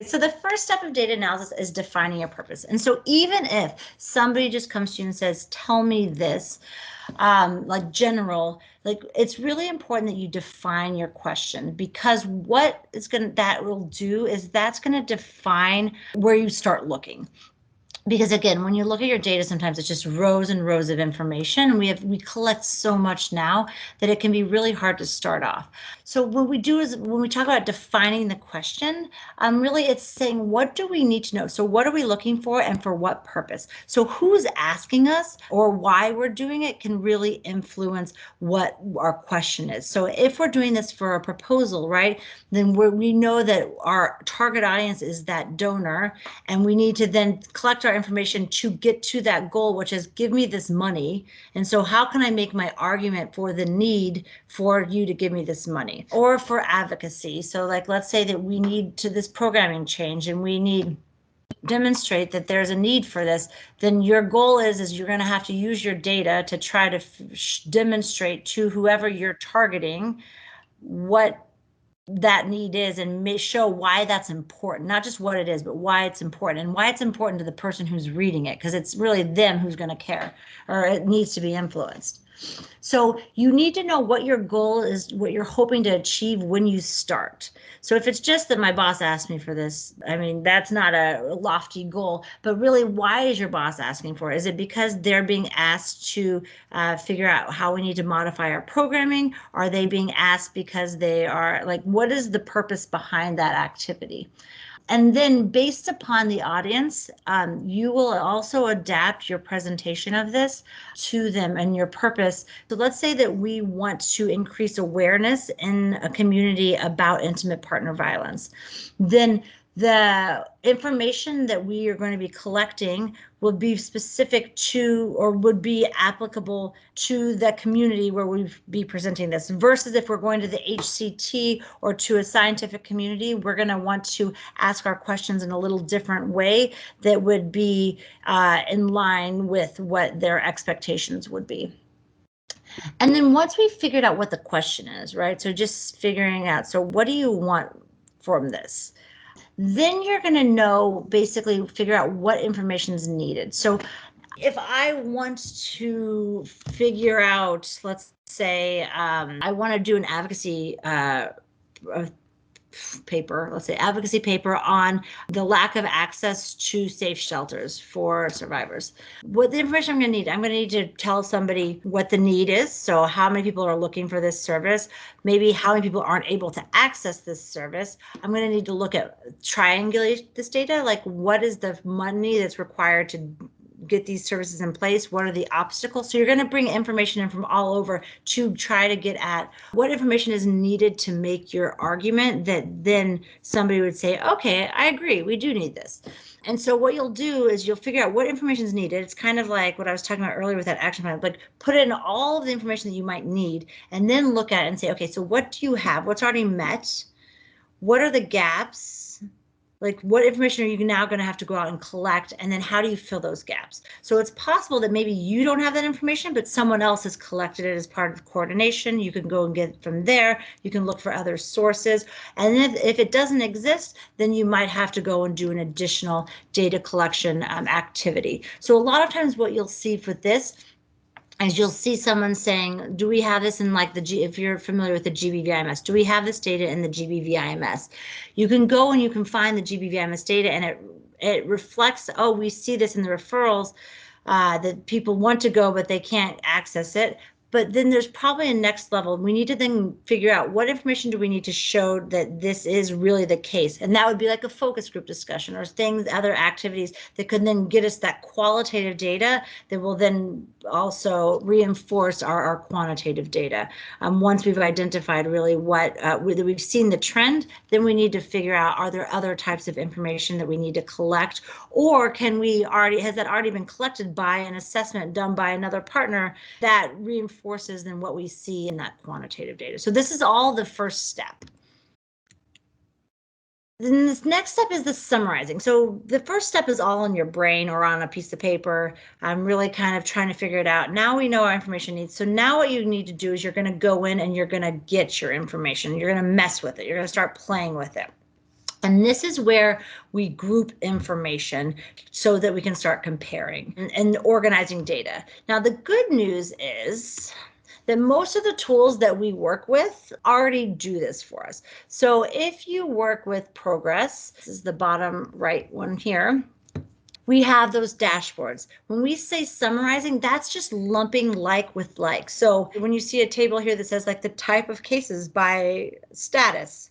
So the first step of data analysis is defining your purpose. And so even if somebody just comes to you and says, tell me this, like general, like it's really important that you define your question, because what is that will do is that's going to define where you start looking. Because again, when you look at your data, sometimes it's just rows and rows of information, and we collect so much now that it can be really hard to start off. So what we do is when we talk about defining the question, really it's saying, what do we need to know? So what are we looking for and for what purpose? So who's asking us or why we're doing it can really influence what our question is. So if we're doing this for a proposal, right, then we know that our target audience is that donor, and we need to then collect our information to get to that goal, which is give me this money. And so how can I make my argument for the need for you to give me this money? Or for advocacy. So like, let's say that we need to this programming change and we need demonstrate that there's a need for this, then your goal is you're going to have to use your data to try to demonstrate to whoever you're targeting what that need is, and may show why that's important, not just what it is, but why it's important, and why it's important to the person who's reading it, because it's really them who's going to care, or it needs to be influenced. So you need to know what your goal is, what you're hoping to achieve when you start. So if it's just that my boss asked me for this, I mean, that's not a lofty goal, but really, why is your boss asking for it? Is it because they're being asked to figure out how we need to modify our programming? Are they being asked because they are like, what is the purpose behind that activity? And then based upon the audience, you will also adapt your presentation of this to them and your purpose. So let's say that we want to increase awareness in a community about intimate partner violence. Then the information that we are going to be collecting will be specific to, or would be applicable to, the community where we'd be presenting this, versus if we're going to the HCT or to a scientific community, we're going to want to ask our questions in a little different way that would be in line with what their expectations would be. And then once we've figured out what the question is, right? So just figuring out, so what do you want from this? Then you're going to know, basically figure out what information is needed. So if I want to figure out, let's say I want to do an advocacy paper, let's say advocacy paper on the lack of access to safe shelters for survivors. What the information I'm going to need to tell somebody what the need is. So how many people are looking for this service, maybe how many people aren't able to access this service. I'm going to need to look at, triangulate this data, like what is the money that's required to get these services in place? What are the obstacles? So you're going to bring information in from all over to try to get at what information is needed to make your argument that then somebody would say, okay, I agree, we do need this. And so what you'll do is you'll figure out what information is needed. It's kind of like what I was talking about earlier with that action plan, like put in all of the information that you might need, and then look at it and say, okay, so what do you have? What's already met? What are the gaps? Like, what information are you now going to have to go out and collect? And then how do you fill those gaps? So it's possible that maybe you don't have that information, but someone else has collected it as part of coordination. You can go and get it from there. You can look for other sources. And if it doesn't exist, then you might have to go and do an additional data collection activity. So a lot of times what you'll see for this is you'll see someone saying, do we have this in like if you're familiar with the GBVIMS, do we have this data in the GBVIMS? You can go and you can find the GBVIMS data, and it reflects, oh, we see this in the referrals that people want to go, but they can't access it. But then there's probably a next level. We need to then figure out what information do we need to show that this is really the case. And that would be like a focus group discussion or things, other activities that could then get us that qualitative data that will then also reinforce our quantitative data. Once we've identified really what, whether we've seen the trend, then we need to figure out, are there other types of information that we need to collect, or has that already been collected by an assessment done by another partner that reinforces than what we see in that quantitative data. So this is all the first step. Then this next step is the summarizing. So the first step is all in your brain or on a piece of paper. I'm really kind of trying to figure it out. Now we know our information needs. So now what you need to do is you're going to go in and you're going to get your information. You're going to mess with it. You're going to start playing with it. And this is where we group information so that we can start comparing and organizing data. Now, the good news is that most of the tools that we work with already do this for us. So if you work with Progress, this is the bottom right one here, we have those dashboards. When we say summarizing, that's just lumping like with like. So when you see a table here that says like the type of cases by status,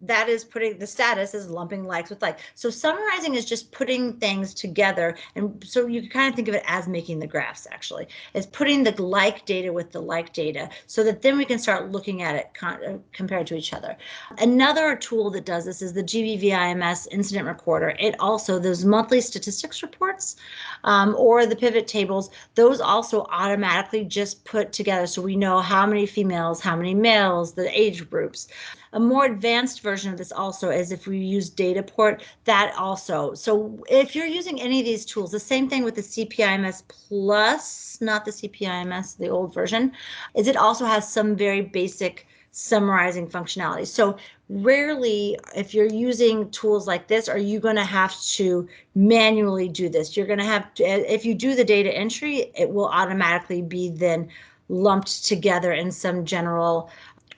that is putting the status is lumping likes with like. So summarizing is just putting things together. And so you can kind of think of it as making the graphs, actually. It's putting the like data with the like data so that then we can start looking at it compared to each other. Another tool that does this is the GBVIMS incident recorder. It also, those monthly statistics reports or the pivot tables, those also automatically just put together so we know how many females, how many males, the age groups. A more advanced version of this also is if we use Dataport, that also. So if you're using any of these tools, the same thing with the CPIMS Plus, not the CPIMS, the old version, is it also has some very basic summarizing functionality. So rarely, if you're using tools like this, are you going to have to manually do this. You're going to have to, if you do the data entry, it will automatically be then lumped together in some general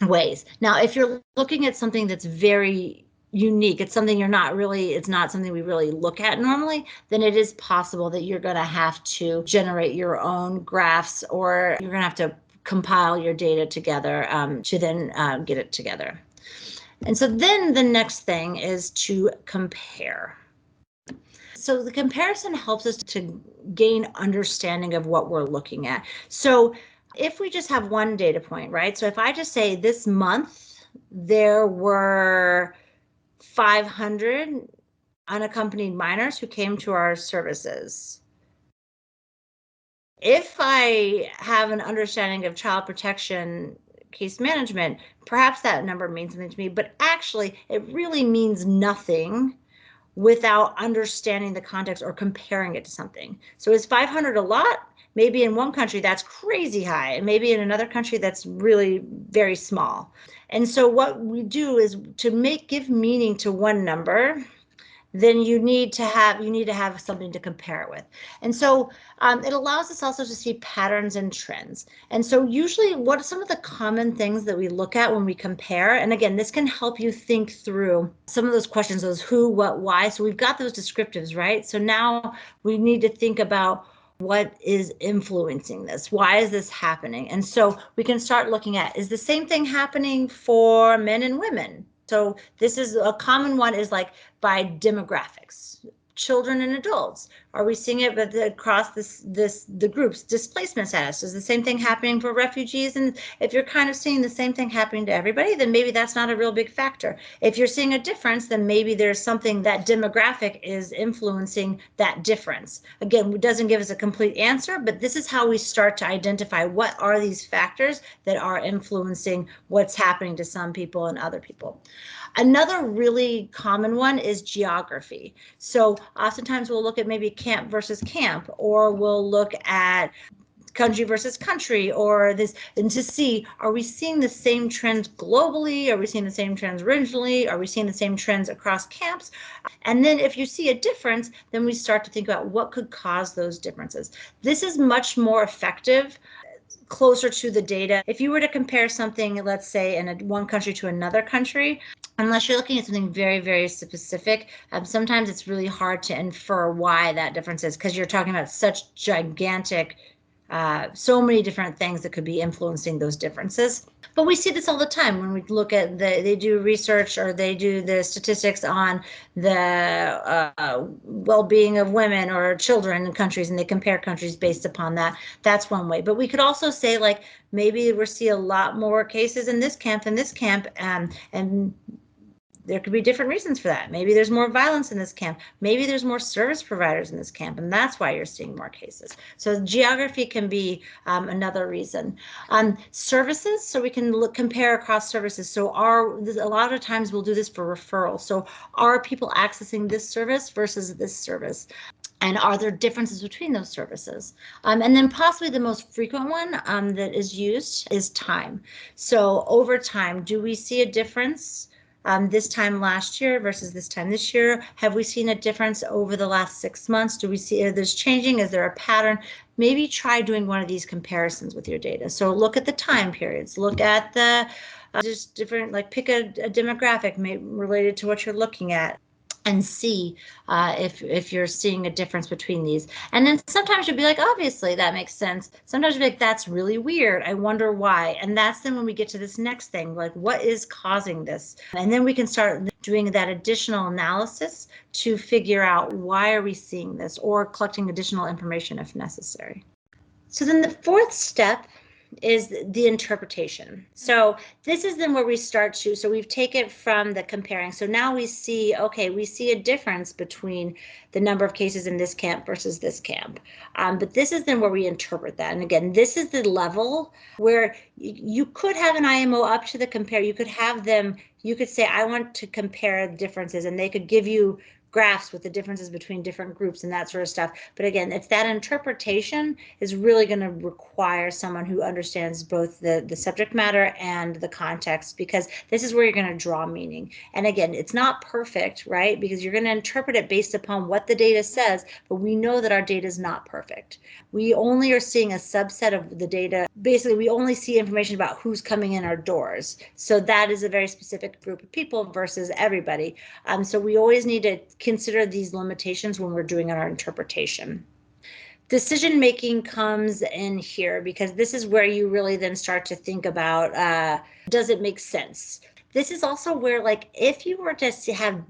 ways. Now, if you're looking at something that's very unique, it's something you're not really, it's not something we really look at normally, then it is possible that you're going to have to generate your own graphs, or you're going to have to compile your data together to then get it together. And so then the next thing is to compare. So the comparison helps us to gain understanding of what we're looking at. So if we just have one data point, right? So if I just say this month, there were 500 unaccompanied minors who came to our services. If I have an understanding of child protection case management, perhaps that number means something to me, but actually it really means nothing without understanding the context or comparing it to something. So is 500 a lot? Maybe in one country that's crazy high, and maybe in another country that's really very small. And so what we do is to give meaning to one number, then you need to have something to compare it with. And so it allows us also to see patterns and trends. And so usually what are some of the common things that we look at when we compare? And again, this can help you think through some of those questions, those who, what, why. So we've got those descriptives, right? So now we need to think about what is influencing this? Why is this happening? And so we can start looking at, is the same thing happening for men and women? So this is a common one, is like by demographics, children and adults. Are we seeing it across the groups? Displacement status, is the same thing happening for refugees? And if you're kind of seeing the same thing happening to everybody, then maybe that's not a real big factor. If you're seeing a difference, then maybe there's something that demographic is influencing that difference. Again, it doesn't give us a complete answer, but this is how we start to identify what are these factors that are influencing what's happening to some people and other people. Another really common one is geography. So oftentimes we'll look at maybe camp versus camp, or we'll look at country versus country, or this, and to see, are we seeing the same trends globally? Are we seeing the same trends regionally? Are we seeing the same trends across camps? And then if you see a difference, then we start to think about what could cause those differences. This is much more effective closer to the data. If you were to compare something, let's say in one country to another country, unless you're looking at something very, very specific, sometimes it's really hard to infer why that difference is, because you're talking about such gigantic, so many different things that could be influencing those differences. But we see this all the time when we look at they do research, or they do the statistics on the well-being of women or children in countries, and they compare countries based upon that. That's one way. But we could also say, like, maybe we see a lot more cases in this camp than this camp, and there could be different reasons for that. Maybe there's more violence in this camp. Maybe there's more service providers in this camp, and that's why you're seeing more cases. So geography can be another reason. Services, so we can compare across services. So a lot of times we'll do this for referral. So are people accessing this service versus this service? And are there differences between those services? And then possibly the most frequent one that is used is time. So over time, do we see a difference this time last year versus this time this year? Have we seen a difference over the last 6 months? Do we see there's changing? Is there a pattern? Maybe try doing one of these comparisons with your data. So look at the time periods, look at the just different, like pick a demographic related to what you're looking at, and see if you're seeing a difference between these. And then sometimes you'll be like, obviously that makes sense. Sometimes you'll be like, that's really weird. I wonder why. And that's then when we get to this next thing, like what is causing this? And then we can start doing that additional analysis to figure out why are we seeing this, or collecting additional information if necessary. So then the fourth step is the interpretation. So this is then where we start to, so we've taken from the comparing. So now we see, okay, we see a difference between the number of cases in this camp versus this camp. But this is then where we interpret that. And again, this is the level where you could have an IMO up to the compare. You could have them, you could say, I want to compare differences, and they could give you graphs with the differences between different groups and that sort of stuff. But again, it's that interpretation is really going to require someone who understands both the subject matter and the context, because this is where you're going to draw meaning. And again, it's not perfect, right? Because you're going to interpret it based upon what the data says, but we know that our data is not perfect. We only are seeing a subset of the data. Basically, we only see information about who's coming in our doors. So that is a very specific group of people versus everybody. So we always need to consider these limitations when we're doing our interpretation. Decision making comes in here, because this is where you really then start to think about, does it make sense? This is also where, like, if you were to have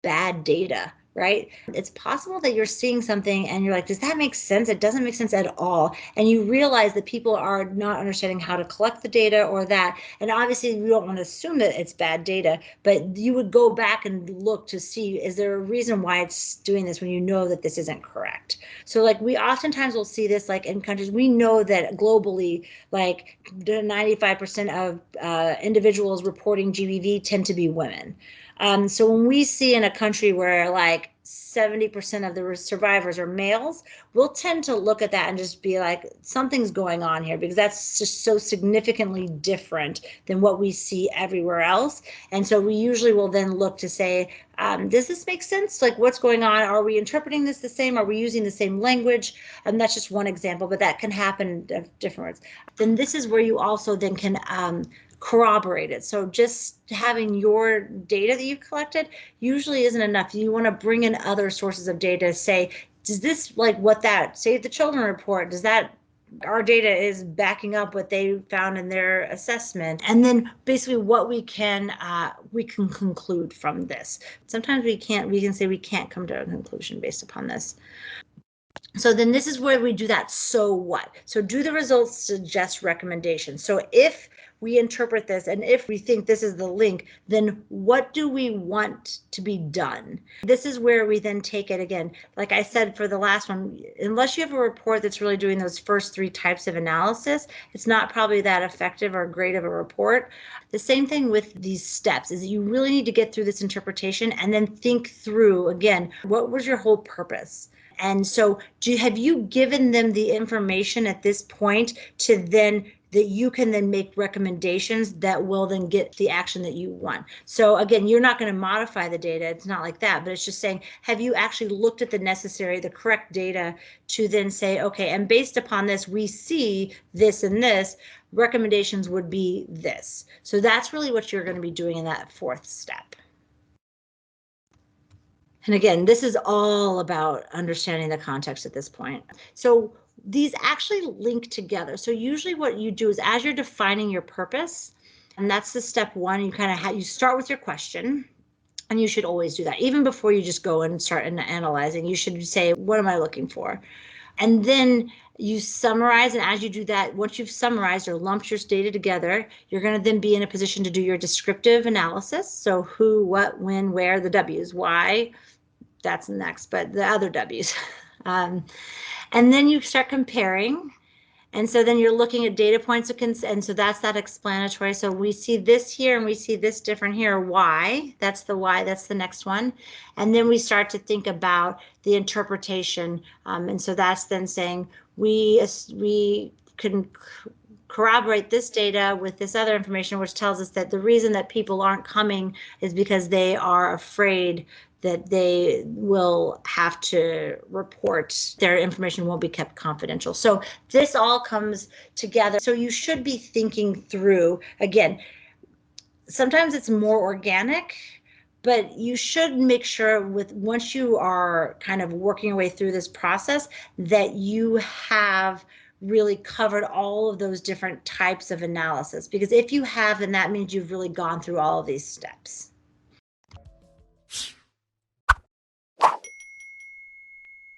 bad data, right? It's possible that you're seeing something and you're like, does that make sense? It doesn't make sense at all. And you realize that people are not understanding how to collect the data or that. And obviously we don't want to assume that it's bad data, but you would go back and look to see, is there a reason why it's doing this when you know that this isn't correct? So like we oftentimes will see this like in countries, we know that globally, like 95% of individuals reporting GBV tend to be women. So when we see in a country where like 70% of the survivors are males, we'll tend to look at that and just be like, something's going on here, because that's just so significantly different than what we see everywhere else. And so we usually will then look to say, does this make sense? Like, what's going on? Are we interpreting this the same? Are we using the same language? And that's just one example, but that can happen in different words. Then this is where you also then can corroborate it. So just having your data that you've collected usually isn't enough. You want to bring in other sources of data, say, does this, like what that Save the Children report, does that, our data is backing up what they found in their assessment? And then basically what we can conclude from this. Sometimes we can say we can't come to a conclusion based upon this. So then this is where we do that. So what? So do the results suggest recommendations? So if we interpret this and if we think this is the link, then what do we want to be done? This is where we then take it again. Like I said for the last one, unless you have a report that's really doing those first 3 types of analysis, it's not probably that effective or great of a report. The same thing with these steps is that you really need to get through this interpretation and then think through, again, what was your whole purpose? And so have you given them the information at this point to then that you can then make recommendations that will then get the action that you want? So again, you're not going to modify the data. It's not like that, but it's just saying, have you actually looked at the correct data to then say, okay, and based upon this, we see this and this, recommendations would be this. So that's really what you're going to be doing in that 4th step. And again, this is all about understanding the context at this point. So these actually link together. So usually what you do is, as you're defining your purpose, and that's the step 1, you kind of you start with your question, and you should always do that. Even before you just go and start analyzing, you should say, what am I looking for? And then you summarize, and as you do that, once you've summarized or lumped your data together, you're going to then be in a position to do your descriptive analysis. So who, what, when, where, the W's, why, that's next, but the other W's. And then you start comparing. And so then you're looking at data points, and so that's that explanatory. So we see this here and we see this different here. Why? That's the why. That's the next one. And then we start to think about the interpretation. And so that's then saying we can corroborate this data with this other information, which tells us that the reason that people aren't coming is because they are afraid that they will have to report, their information won't be kept confidential. So this all comes together. So you should be thinking through, again, sometimes it's more organic, but you should make sure with once you are kind of working your way through this process that you have really covered all of those different types of analysis, because if you have, then that means you've really gone through all of these steps.